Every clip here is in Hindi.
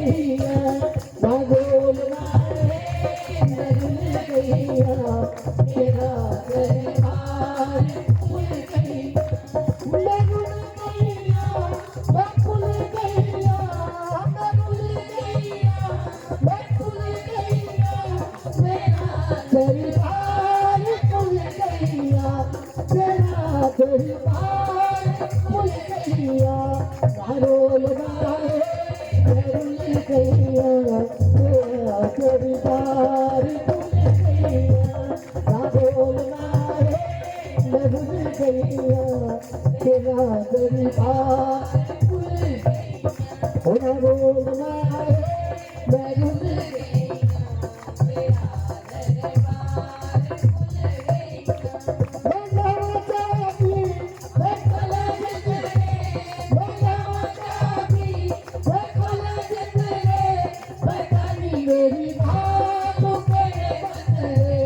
गैया ना बोलना है मैं भूल गैया तेरा दरबार भूल गई मैं भूल गैया मैं भूल गैया मैं भूल गैया मैं भूल गैया मेरा दरबार भूल गैया तेरा दरबार भूल गैया रोल मारे भूल गैया तेरा दरबार भूल गैया रोल मारे मैं भूल गैया तेरा दरबार भूल गैया रोल मारे मैं भूल गैया तेरा दरबार मेरी बातों के बदले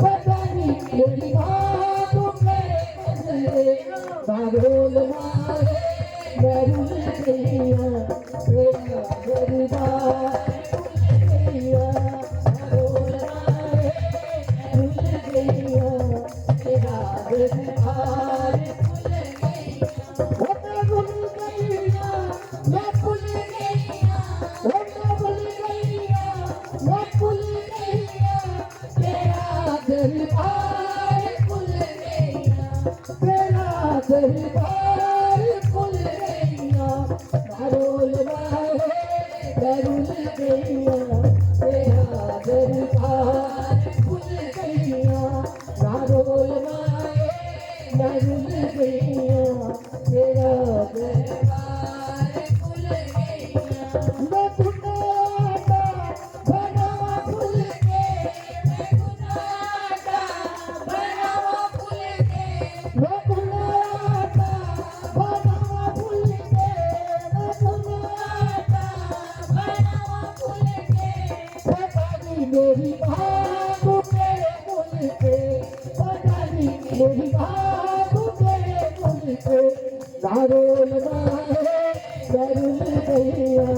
पता नहीं मेरी बातों के बदले बादल मारे मैं भूल गैया तेरा दरबार भूल गैया बादल मारे भूल गैया तेरा दरबार भूल गैया मैं भूल गैया मैं भूल गैया मैं भूल गैया तेरा दरबार भूल गैया तेरा दरबार भूल गैया रोल मारे मैं भूल गैया तेरा दरबार भूल गैया रोल मारे मैं भूल गैया तेरा दरबार भूल गैया मैं गुनाहगा बनावा भूल के मैं गुनाहगा बनावा भूल के मैं गुनाहगा बनावा भूल के मैं गुनाहगा बनावा भूल के पता नहीं मेरी बातों के भूल के पता नहीं मेरी बातों के भूल के रोल मारे मैं भूल गैया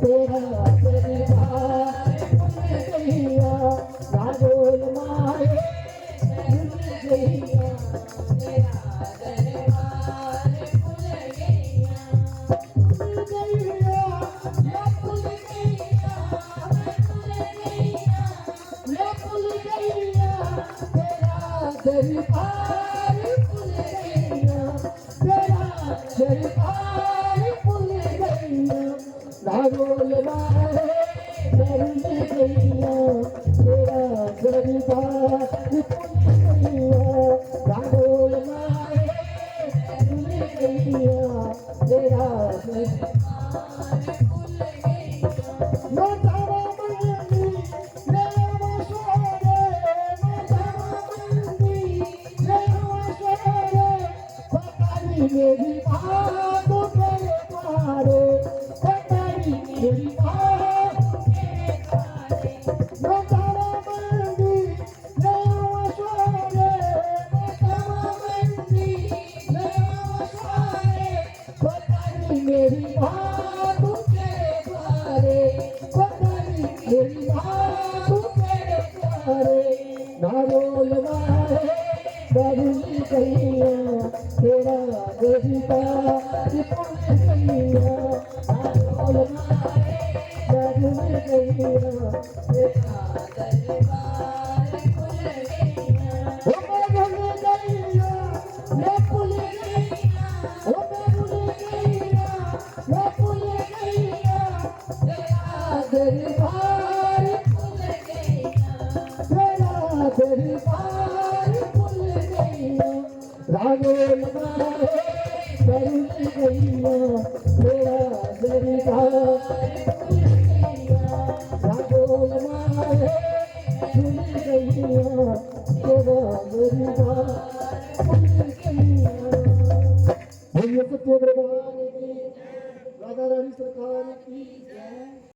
तेरा दरबार भूल गैया रोल मारे मैं भूल गैया तेरा दरबार भूल गैया मैं भूल गैया मैं भूल गैया मैं भूल गैया तेरा दरबार भूल गैया तेरा दरबार भूल गैया रोल मारे मैं भूल गैया तेरा दरबार भूल गैया रोल मारे मैं भूल गैया तेरा दरबार भूल गैया मैं तारा मंदी मेरा मशोरे मैं तारा मंदी मेरा मशोरे पता नहीं मेरी बातों के पारे पता नहीं मेरी बातों के पारे मैं तारा मंदी मेरा मशोरे मैं तारा मंदी मेरा मशोरे पता नहीं मेरी बातों के पारे पता नहीं मेरी बातों के पारे रोल मारे मैं भूल गैया तेरा दरबार भूल गैया रोल मारे मैं भूल गैया तेरा दरबार भूल गैया मैं भूल गैया मैं भूल गैया मैं भूल गैया मैं भूल गैया तेरा दरबार भूल गैया तेरा दरबार भूल गैया रोल मारे मैं भूल गैया तेरा दरबार भूल गैया रोल मारे भूल गैया तेरा दरबार भूल गैया बोलिए सत्य दरबार की राधा रानी सरकार की जय।